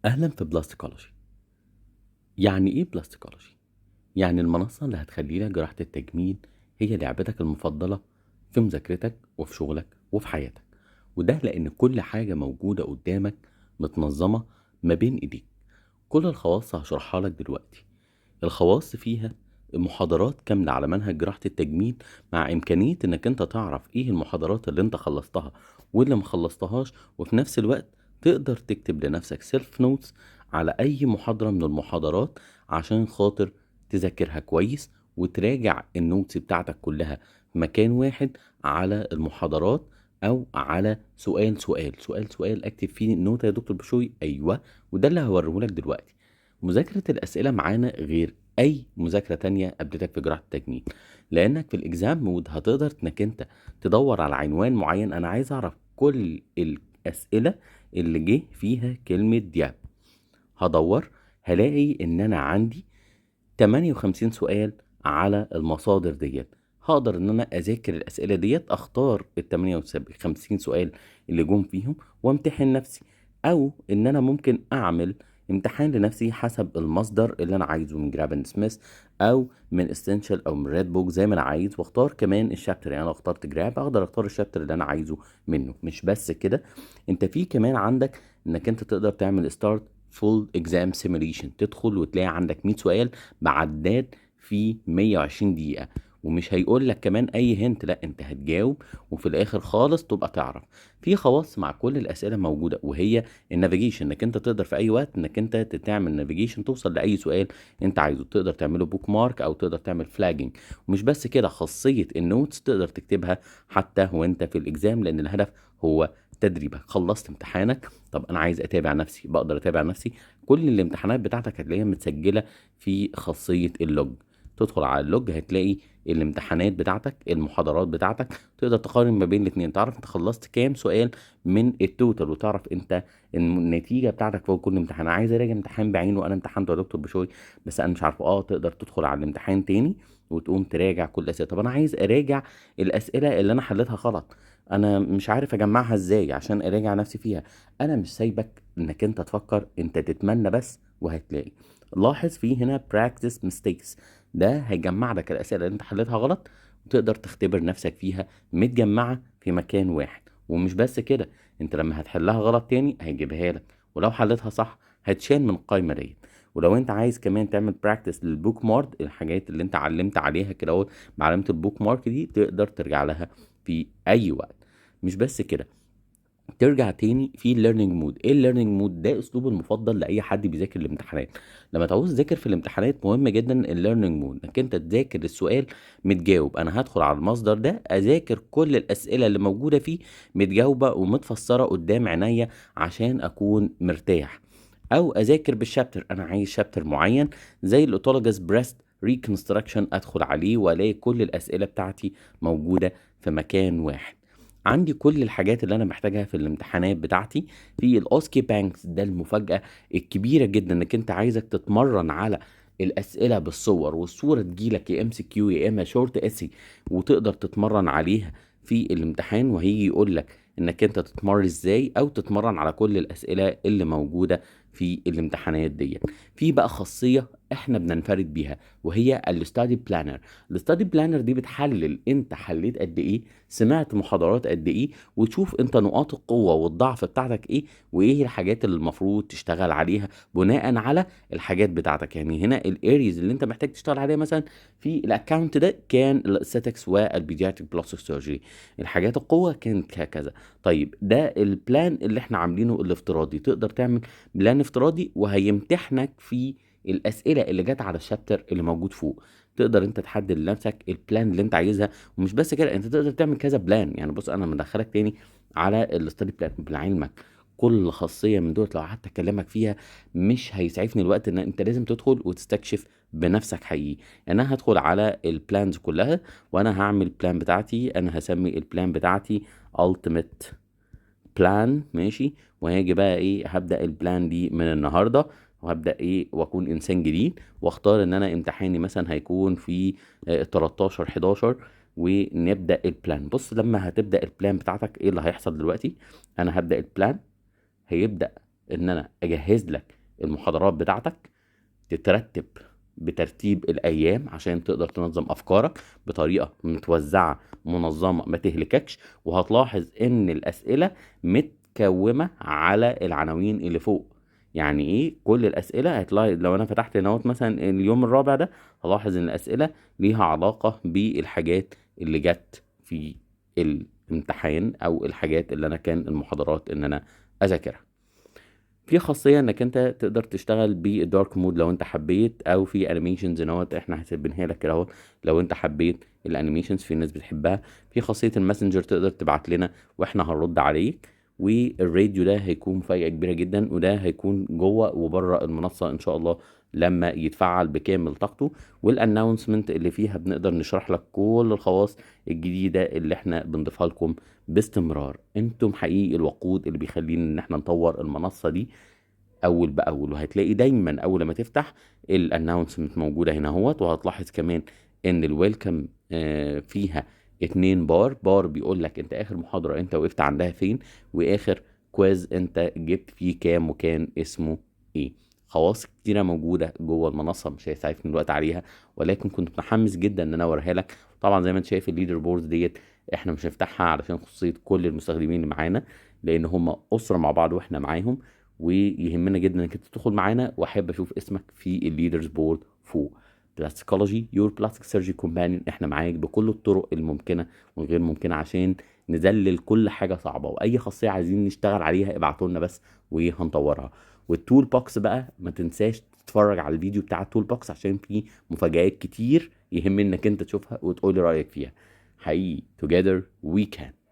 أهلا في بلاستيكولوجي. يعني إيه بلاستيكولوجي؟ يعني المنصة اللي هتخلي لك جراحة التجميل هي لعبتك المفضلة في مذاكرتك وفي شغلك وفي حياتك، وده لأن كل حاجة موجودة قدامك متنظمة ما بين إيديك. كل الخواص هشرحها لك دلوقتي. الخواص فيها محاضرات كاملة على منهج جراحة التجميل، مع إمكانية إنك أنت تعرف إيه المحاضرات اللي أنت خلصتها واللي مخلصتهاش، وفي نفس الوقت تقدر تكتب لنفسك سيلف نوتس على أي محاضرة من المحاضرات عشان خاطر تذاكرها كويس وتراجع النوتس بتاعتك كلها في مكان واحد على المحاضرات، أو على سؤال أكتب فيه النوتة يا دكتور بشوي. أيوة، وده اللي هوريهولك دلوقتي. مذاكرة الأسئلة معانا غير أي مذاكرة تانية قابلتك في جراحة التجميل، لأنك في الإكزام مود هتقدر إنك أنت تدور على عنوان معين. أنا عايز أعرف كل الأسئلة اللي جه فيها كلمة دياب. هدور، هلاقي إن أنا عندي 58 سؤال على المصادر ديت. هقدر ان انا اذاكر الاسئله ديت، اختار ال 58 سؤال اللي جم فيهم وامتحن نفسي، او ان انا ممكن اعمل امتحان لنفسي حسب المصدر اللي انا عايزه من جرابن سميث او من اسينشال او من ريد بوك زي ما انا عايز، واختار كمان الشابتر. يعني انا اخترت جراب اقدر اختار الشابتر اللي انا عايزه منه. مش بس كده، انت في كمان عندك انك انت تقدر تعمل ستارت فول اكزام سيميليشن، تدخل وتلاقي عندك 100 سؤال بعداد في 120 دقيقة، ومش هيقول لك كمان اي هنت، لا انت هتجاوب وفي الاخر خالص تبقى تعرف. في خواص مع كل الاسئله موجوده، وهي النافيجيشن، انك انت تقدر في اي وقت انك انت تعمل نافيجيشن توصل لاي سؤال انت عايزه. تقدر تعمله بوك مارك او تقدر تعمل فلاجنج. ومش بس كده، خاصيه النوتس تقدر تكتبها حتى وانت في الاكزام، لان الهدف هو تدريبك. خلصت امتحانك، طب انا عايز اتابع نفسي، بقدر اتابع نفسي. كل الامتحانات بتاعتك هتلاقيها متسجله في خاصيه اللوج. تدخل على اللوج هتلاقي الامتحانات بتاعتك، المحاضرات بتاعتك، تقدر تقارن ما بين الاتنين، تعرف انت خلصت كام سؤال من التوتال، وتعرف انت النتيجه بتاعتك فوق كل امتحان. عايز اراجع امتحان بعينه انا امتحنته يا دكتور بشوي بس انا مش عارفه، تقدر تدخل على الامتحان تاني وتقوم تراجع كل الاسئله. طب انا عايز اراجع الاسئله اللي انا حليتها غلط، انا مش عارف اجمعها ازاي عشان اراجع نفسي فيها. انا مش سايبك انك انت تفكر، انت تتمنى بس وهتلاقي. لاحظ في هنا practice mistakes، ده هيجمع لك الأسئلة اللي انت حليتها غلط وتقدر تختبر نفسك فيها متجمعة في مكان واحد. ومش بس كده، انت لما هتحلها غلط تاني هيجيبها لك، ولو حليتها صح هتشال من القايمة ديت. ولو انت عايز كمان تعمل براكتس للبوك مارك، الحاجات اللي انت علمت عليها كده اهو بعلامة البوك مارك دي، تقدر ترجع لها في اي وقت. مش بس كده، ترجع تاني في الليرنينج مود. ايه الليرنينج مود ده؟ اسلوب المفضل لاي حد بيذاكر الامتحانات. لما تعوز تذاكر في الامتحانات مهم جدا الليرنينج مود، انك انت تذاكر السؤال متجاوب. انا هدخل على المصدر ده اذاكر كل الاسئله اللي موجوده فيه متجاوبه ومتفسره قدام عينيا عشان اكون مرتاح. او اذاكر بالشابتر، انا عايز شابتر معين زي الاوتولوجاس بريست ريكونستراكشن، ادخل عليه والاقي كل الاسئله بتاعتي موجوده في مكان واحد. عندي كل الحاجات اللي انا محتاجها في الامتحانات بتاعتي في الاوسكي بانكس. ده المفاجأة الكبيرة جدا، انك انت عايزك تتمرن على الاسئلة بالصور، والصورة تجيلك يا ام سي كيو يا اما شورت اسي، وتقدر تتمرن عليها في الامتحان. وهيجي يقول لك انك انت تتمرن ازاي، او تتمرن على كل الاسئلة اللي موجودة في الامتحانات دي. في بقى خاصية احنا بننفرد بيها، وهي الاستادي بلانر. الاستادي بلانر دي بتحلل انت حليت قد ايه، سمعت محاضرات قد ايه، وتشوف انت نقاط القوة والضعف بتاعتك ايه، وايه الحاجات اللي المفروض تشتغل عليها بناء على الحاجات بتاعتك. يعني هنا الاريز اللي انت محتاج تشتغل عليها مثلا في الاكونت ده كان الاستاتكس والبيدياتريك بلاستيك سيرجري، الحاجات القوة كانت كذا. طيب ده البلان اللي احنا عاملينه الافتراضي. تقدر تعمل بلان افتراضي وهيمتحنك في الاسئله اللي جت على الشابتر اللي موجود فوق. تقدر انت تحدد لنفسك البلان اللي انت عايزها. ومش بس كده، انت تقدر تعمل كذا بلان. يعني بص، انا مدخلك تاني على الاستادي بلان لعلمك. كل خاصيه من دول لو قعدت اكلمك فيها مش هيسعفني الوقت، ان انت لازم تدخل وتستكشف بنفسك حقيقي. يعني انا هدخل على البلانز كلها، وانا هعمل بلان بتاعتي. انا هسمي البلان بتاعتي ultimate بلان، ماشي. وهاجي بقى ايه، هبدأ البلان دي من النهارده، وهبدأ ايه واكون انسان جديد، واختار ان انا امتحاني مثلا هيكون في 13 11، ونبدأ البلان. بص، لما هتبدأ البلان بتاعتك ايه اللي هيحصل دلوقتي؟ انا هبدأ البلان، هيبدأ ان انا اجهز لك المحاضرات بتاعتك تترتب بترتيب الايام عشان تقدر تنظم افكارك بطريقه متوزعه منظمه ما تهلككش. وهتلاحظ ان الاسئله متكومه على العناوين اللي فوق. يعني ايه؟ كل الاسئله هتلاقي لو انا فتحت نوت مثلا اليوم الرابع ده، هلاحظ ان الاسئله ليها علاقه بالحاجات اللي جت في الامتحان او الحاجات اللي انا كان المحاضرات ان انا اذاكرها. في خاصيه انك انت تقدر تشتغل بالدارك مود لو انت حبيت، او في انيميشنز نوت احنا هسيبينها لك كده اهو لو انت حبيت الانيميشنز، في ناس بتحبها. في خاصيه الماسنجر تقدر تبعت لنا واحنا هنرد عليك. والراديو ده هيكون مفاجاه كبيره جدا، وده هيكون جوه وبره المنصه ان شاء الله لما يتفعل بكامل طاقته. والاناونسمنت اللي فيها بنقدر نشرح لك كل الخواص الجديده اللي احنا بنضيفها لكم باستمرار. انتم حقيقي الوقود اللي بيخلينا ان احنا نطور المنصه دي اول باول. وهتلاقي دايما اول ما تفتح الاناونسمنت موجوده هنا اهوت. وهتلاحظ كمان ان الويلكم فيها 2 بار بيقول لك انت اخر محاضره انت وقفت عندها فين، واخر كويز انت جبت فيه كام وكان اسمه ايه. خواص كتيره موجوده جوه المنصه مش هيسعفني الوقت عليها، ولكن كنت متحمس جدا ان انا اوريها لك. طبعا زي ما انت شايف الليدر بورد ديت احنا مش هنفتحها علشان خصوصيه كل المستخدمين اللي معانا، لان هم اسره مع بعض واحنا معاهم. ويهمنا جدا انك انت تدخل معانا، واحب اشوف اسمك في الليدرز بورد فوق. بلاستيكولوجي يور بلاستيك سيرجي كومبانيون، احنا معاك بكل الطرق الممكنه والغير ممكنه عشان نذلل كل حاجه صعبه، واي خاصيه عايزين نشتغل عليها ابعتوا لنا بس وهنطورها. والتول بوكس بقى ما تنساش تتفرج على الفيديو بتاع التول بوكس عشان فيه مفاجآت كتير يهم انك انت تشوفها وتقولي رايك فيها. حقيقي together we can.